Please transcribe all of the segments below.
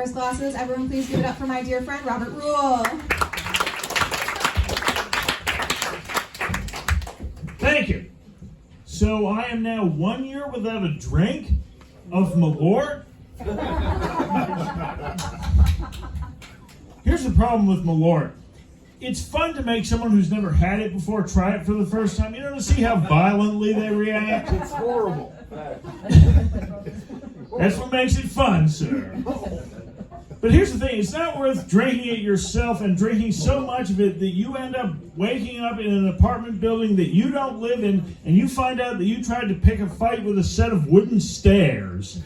his glasses. Everyone please give it up for my dear friend, Robert Rule. Thank you. So I am now 1 year without a drink of Malort. Here's the problem with Malort. It's fun to make someone who's never had it before try it for the first time, to see how violently they react. It's horrible. That's what makes it fun, sir. But here's the thing, it's not worth drinking it yourself and drinking so much of it that you end up waking up in an apartment building that you don't live in and you find out that you tried to pick a fight with a set of wooden stairs.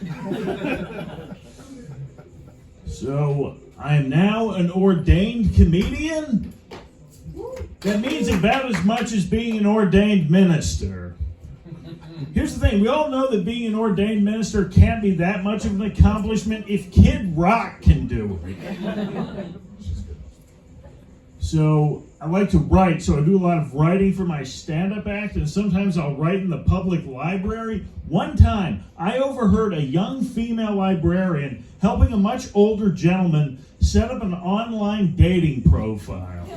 So, I am now an ordained comedian? That means about as much as being an ordained minister. Here's the thing, we all know that being an ordained minister can't be that much of an accomplishment if Kid Rock can do it. So, I like to write, so I do a lot of writing for my stand-up act, and sometimes I'll write in the public library. One time, I overheard a young female librarian helping a much older gentleman set up an online dating profile.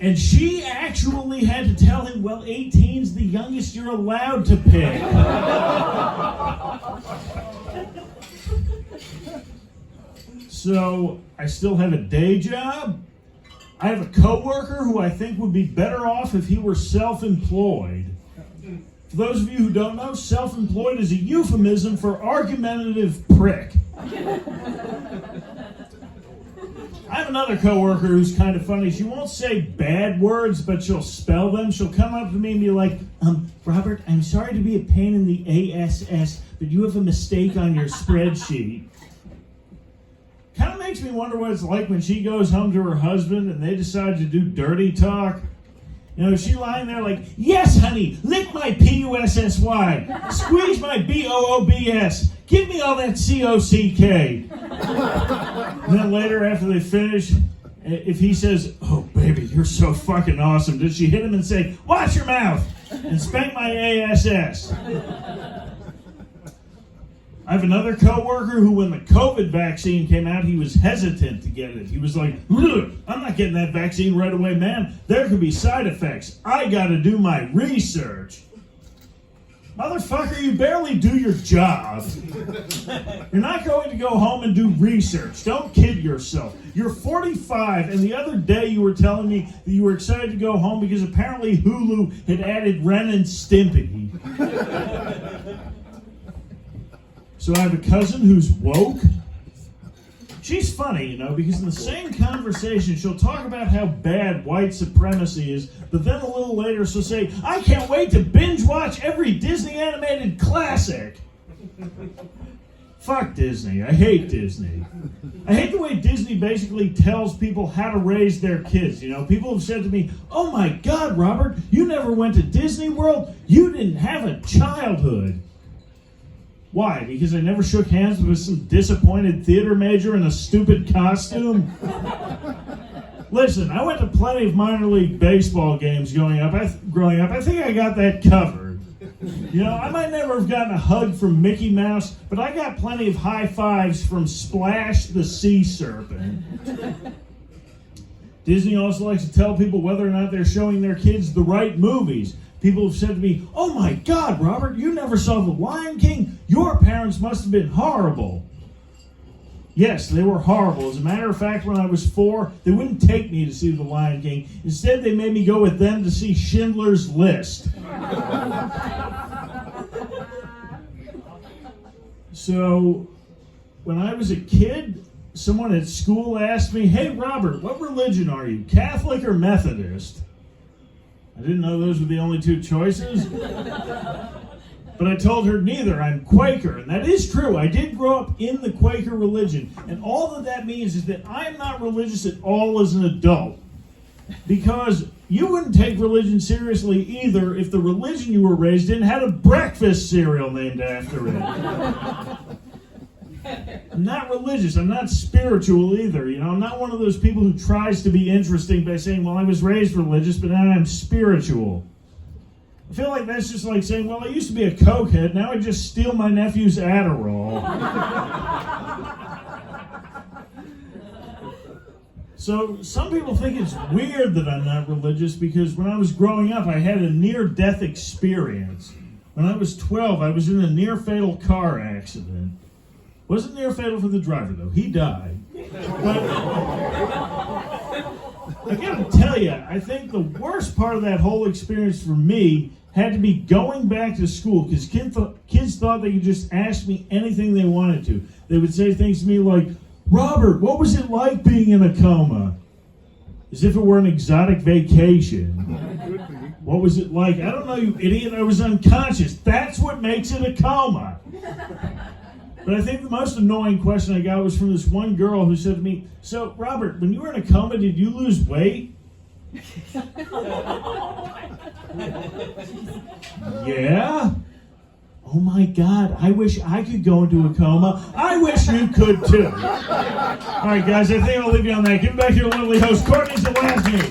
And she actually had to tell him, well, 18's the youngest you're allowed to pick. So, I still have a day job. I have a coworker who I think would be better off if he were self-employed. For those of you who don't know, self-employed is a euphemism for argumentative prick. I have another coworker who's kind of funny. She won't say bad words, but she'll spell them. She'll come up to me and be like, Robert, I'm sorry to be a pain in the ASS, but you have a mistake on your spreadsheet. Kind of makes me wonder what it's like when she goes home to her husband and they decide to do dirty talk. Is she lying there like, yes, honey, lick my P-U-S-S-Y, squeeze my B-O-O-B-S, give me all that C-O-C-K. And then later, after they finish, if he says, oh, baby, you're so fucking awesome, does she hit him and say, watch your mouth, and spank my ASS? I have another coworker who, when the COVID vaccine came out, he was hesitant to get it. He was like, I'm not getting that vaccine right away, man. There could be side effects. I got to do my research. Motherfucker, you barely do your job. You're not going to go home and do research. Don't kid yourself. You're 45, and the other day you were telling me that you were excited to go home because apparently Hulu had added Ren and Stimpy. So I have a cousin who's woke. She's funny, because in the same conversation, she'll talk about how bad white supremacy is, but then a little later she'll say, I can't wait to binge watch every Disney animated classic. Fuck Disney. I hate Disney. I hate the way Disney basically tells people how to raise their kids. People have said to me, oh my God, Robert, you never went to Disney World? You didn't have a childhood. Why? Because I never shook hands with some disappointed theater major in a stupid costume? Listen, I went to plenty of minor league baseball games growing up. I think I got that covered. I might never have gotten a hug from Mickey Mouse, but I got plenty of high fives from Splash the Sea Serpent. Disney also likes to tell people whether or not they're showing their kids the right movies. People have said to me, oh my God, Robert, you never saw The Lion King? Your parents must have been horrible. Yes, they were horrible. As a matter of fact, when I was 4, they wouldn't take me to see The Lion King. Instead, they made me go with them to see Schindler's List. So, when I was a kid, someone at school asked me, hey, Robert, what religion are you, Catholic or Methodist? I didn't know those were the only two choices. But I told her neither. I'm Quaker. And that is true. I did grow up in the Quaker religion. And all that means is that I'm not religious at all as an adult. Because you wouldn't take religion seriously either if the religion you were raised in had a breakfast cereal named after it. I'm not religious. I'm not spiritual either. I'm not one of those people who tries to be interesting by saying, well, I was raised religious, but now I'm spiritual. I feel like that's just like saying, well, I used to be a cokehead, now I just steal my nephew's Adderall. So some people think it's weird that I'm not religious because when I was growing up, I had a near-death experience. When I was 12, I was in a near-fatal car accident. Wasn't near-fatal for the driver, though. He died. But I gotta tell you, I think the worst part of that whole experience for me had to be going back to school because kids thought they could just ask me anything they wanted to. They would say things to me like, Robert, what was it like being in a coma? As if it were an exotic vacation. What was it like? I don't know, you idiot. I was unconscious. That's what makes it a coma. But I think the most annoying question I got was from this one girl who said to me, so, Robert, when you were in a coma, did you lose weight? Yeah? Oh my God, I wish I could go into a coma. I wish you could too. All right, guys, I think I'll leave you on that. Give it back to your lovely host, Courtney Zelazny.